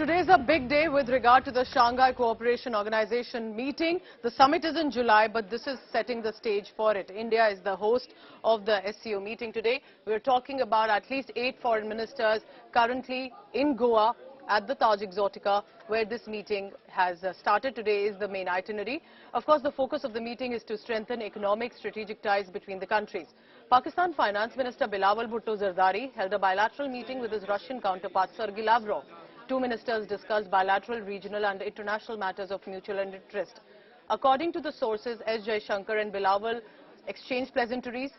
Today is a big day with regard to the Shanghai Corporation Organization meeting. The summit is in July, but this is setting the stage for it. India is the host of the SCO meeting today. We are talking about at least 8 foreign ministers currently in Goa at the Taj Exotica, where this meeting has started. Today is the main itinerary. Of course, the focus of the meeting is to strengthen economic strategic ties between the countries. Pakistan Finance Minister Bilawal Bhutto Zardari held a bilateral meeting with his Russian counterpart Sergei Lavrov. Two ministers discussed bilateral, regional and international matters of mutual interest. According to the sources, Jaishankar and Bilawal exchanged pleasantries,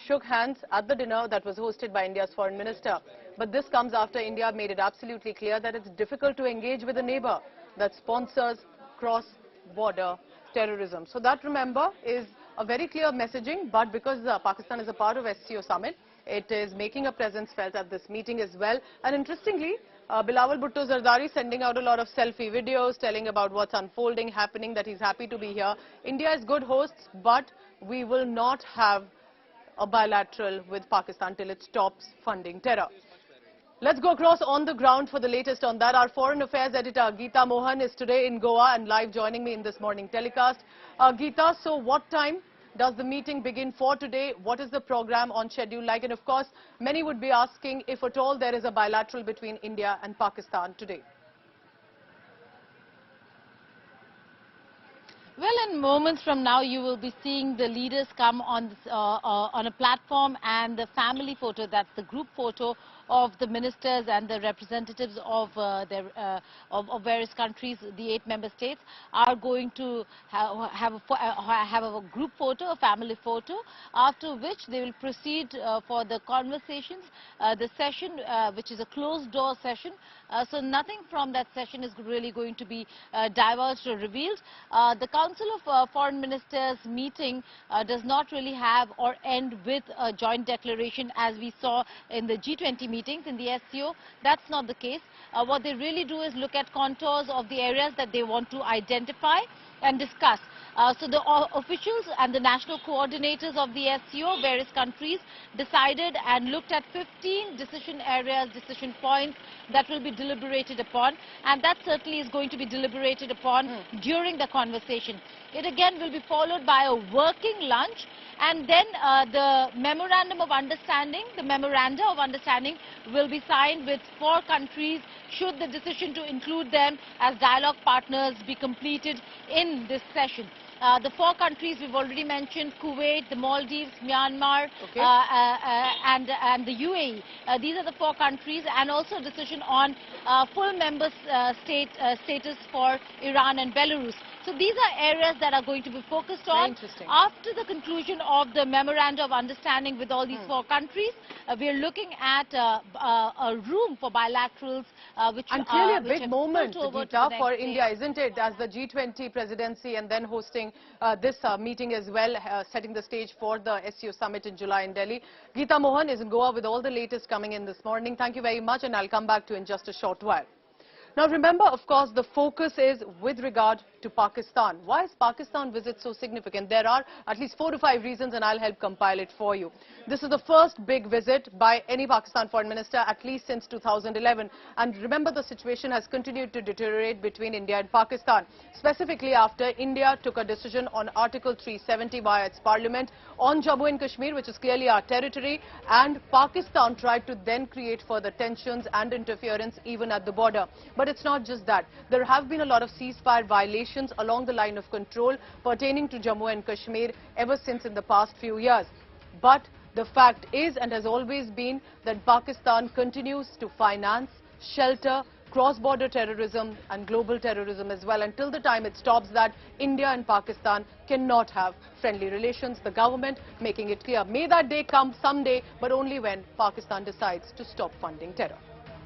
shook hands at the dinner that was hosted by India's foreign minister. But this comes after India made it absolutely clear that it's difficult to engage with a neighbor that sponsors cross-border terrorism. So that, remember, is a very clear messaging, but because Pakistan is a part of SCO summit, it is making a presence felt at this meeting as well. And interestingly, Bilawal Bhutto Zardari sending out a lot of selfie videos, telling about what's unfolding, happening, that he's happy to be here. India is good hosts, but we will not have a bilateral with Pakistan till it stops funding terror. Let's go across on the ground for the latest on that. Our Foreign Affairs editor, Geeta Mohan, is today in Goa and live joining me in this morning telecast. Geeta, so what time does the meeting begin for today? What is the program on schedule like? And of course, many would be asking if at all there is a bilateral between India and Pakistan today. Well, in moments from now, you will be seeing the leaders come on a platform, and the family photo, that's the group photo of the ministers and the representatives of various countries, the 8 member states, are going to have a group photo, a family photo, after which they will proceed for the conversations, the session, which is a closed-door session. So nothing from that session is really going to be divulged or revealed. The Council of Foreign Ministers meeting does not really have or end with a joint declaration as we saw in the G20 meetings in the SCO. That's not the case. What they really do is look at contours of the areas that they want to identify and discuss. So the officials and the national coordinators of the SCO, various countries, decided and looked at 15 decision areas, decision points that will be deliberated upon, and that certainly is going to be deliberated upon during the conversation. It again will be followed by a working lunch, and then the memoranda of understanding will be signed with 4 countries should the decision to include them as dialogue partners be completed in this session. The 4 countries we've already mentioned: Kuwait, the Maldives, Myanmar, and the UAE. These are the 4 countries, and also a decision on full member status for Iran and Belarus. So these are areas that are going to be focused on. After the conclusion of the memoranda of understanding with all these 4 countries, we are looking at a room for bilaterals, and clearly a big moment, Geeta, for India, isn't it? As the G20 presidency and then hosting this meeting as well, setting the stage for the SCO summit in July in Delhi. Geeta Mohan is in Goa with all the latest coming in this morning. Thank you very much, and I'll come back to you in just a short while. Now remember, of course, the focus is with regard to Pakistan. Why is Pakistan visit so significant? There are at least 4 to 5 reasons, and I'll help compile it for you. This is the first big visit by any Pakistan foreign minister at least since 2011. And remember, the situation has continued to deteriorate between India and Pakistan, specifically after India took a decision on Article 370 via its parliament on Jammu and Kashmir, which is clearly our territory, and Pakistan tried to then create further tensions and interference even at the border. But it's not just that. There have been a lot of ceasefire violations along the line of control pertaining to Jammu and Kashmir ever since in the past few years. But the fact is, and has always been, that Pakistan continues to finance, shelter, cross-border terrorism and global terrorism as well, until the time it stops that. India and Pakistan cannot have friendly relations. The government making it clear. May that day come someday, but only when Pakistan decides to stop funding terror.